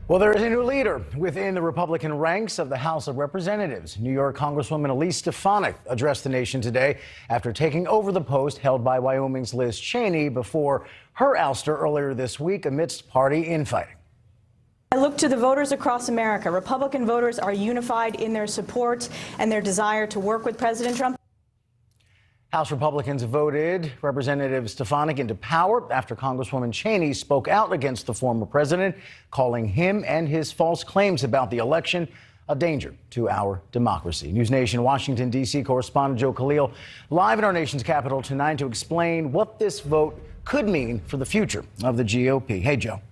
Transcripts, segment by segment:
Well, there is a new leader within the Republican ranks of the House of Representatives. New York Congresswoman Elise Stefanik addressed the nation today after taking over the post held by Wyoming's Liz Cheney before her ouster earlier this week amidst party infighting. I look to the voters across America. Republican voters are unified in their support and their desire to work with President Trump. House Republicans voted Representative Stefanik into power after Congresswoman Cheney spoke out against the former president, calling him and his false claims about the election a danger to our democracy. NewsNation Washington, D.C. correspondent Joe Khalil live in our nation's capital tonight to explain what this vote could mean for the future of the GOP. Hey, Joe.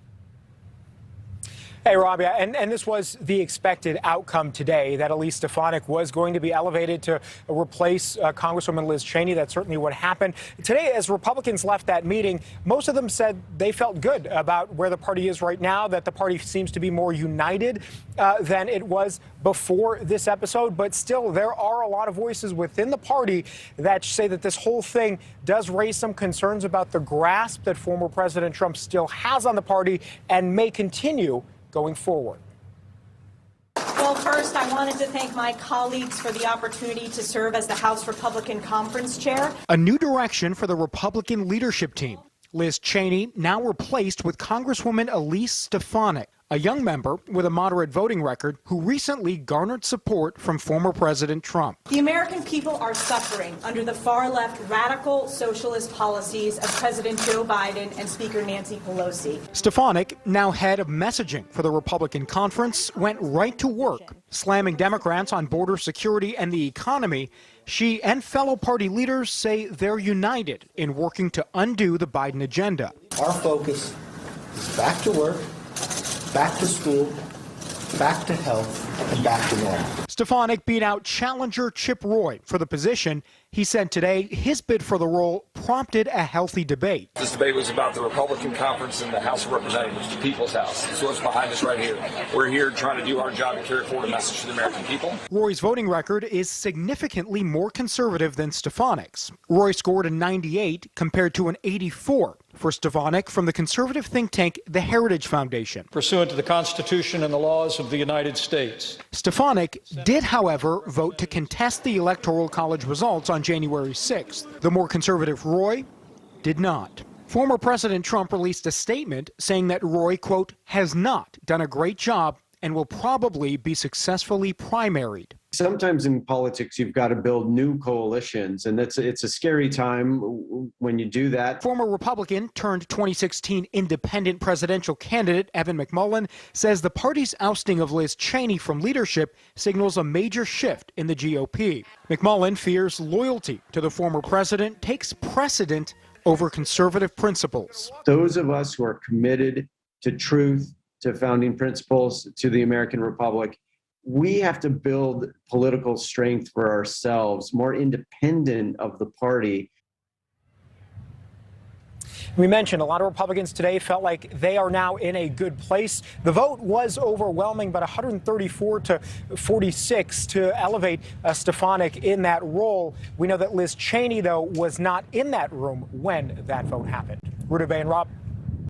Hey, Robbie, and this was the expected outcome today, that Elise Stefanik was going to be elevated to replace Congresswoman Liz Cheney. That's certainly what happened. Today, as Republicans left that meeting, most of them said they felt good about where the party is right now, that the party seems to be more united than it was before this episode. But still, there are a lot of voices within the party that say that this whole thing does raise some concerns about the grasp that former President Trump still has on the party and may continue going forward. Well, first, I wanted to thank my colleagues for the opportunity to serve as the House Republican Conference Chair. A new direction for the Republican leadership team. Liz Cheney now replaced with Congresswoman Elise Stefanik, a young member with a moderate voting record who recently garnered support from former President Trump. The American people are suffering under the far-left radical socialist policies of President Joe Biden and Speaker Nancy Pelosi. Stefanik, now head of messaging for the Republican conference, went right to work, slamming Democrats on border security and the economy. She and fellow party leaders say they're united in working to undo the Biden agenda. Our focus is back to work, back to school, back to health, and back to normal. Stefanik beat out challenger Chip Roy for the position. He said today his bid for the role prompted a healthy debate. This debate was about the Republican conference in the House of Representatives, the People's House. So it's behind us right here. We're here trying to do our job to carry forward a message to the American people. Roy's voting record is significantly more conservative than Stefanik's. Roy scored a 98 compared to an 84 for Stefanik from the conservative think tank, the Heritage Foundation. Pursuant to the Constitution and the laws of the United States. Stefanik did, however, vote to contest the Electoral College results on January 6th. The more conservative Roy did not. Former President Trump released a statement saying that Roy, quote, has not done a great job and will probably be successfully primaried. Sometimes in politics, you've got to build new coalitions, and it's a scary time when you do that. Former Republican turned 2016 independent presidential candidate Evan McMullin says the party's ousting of Liz Cheney from leadership signals a major shift in the GOP. McMullin fears loyalty to the former president takes precedent over conservative principles. Those of us who are committed to truth, to founding principles, to the American Republic, we have to build political strength for ourselves, more independent of the party. We mentioned a lot of Republicans today felt like they are now in a good place. The vote was overwhelming, but 134 to 46 to elevate Stefanik in that role. We know that Liz Cheney, though, was not in that room when that vote happened. Ruta Bay and Rob.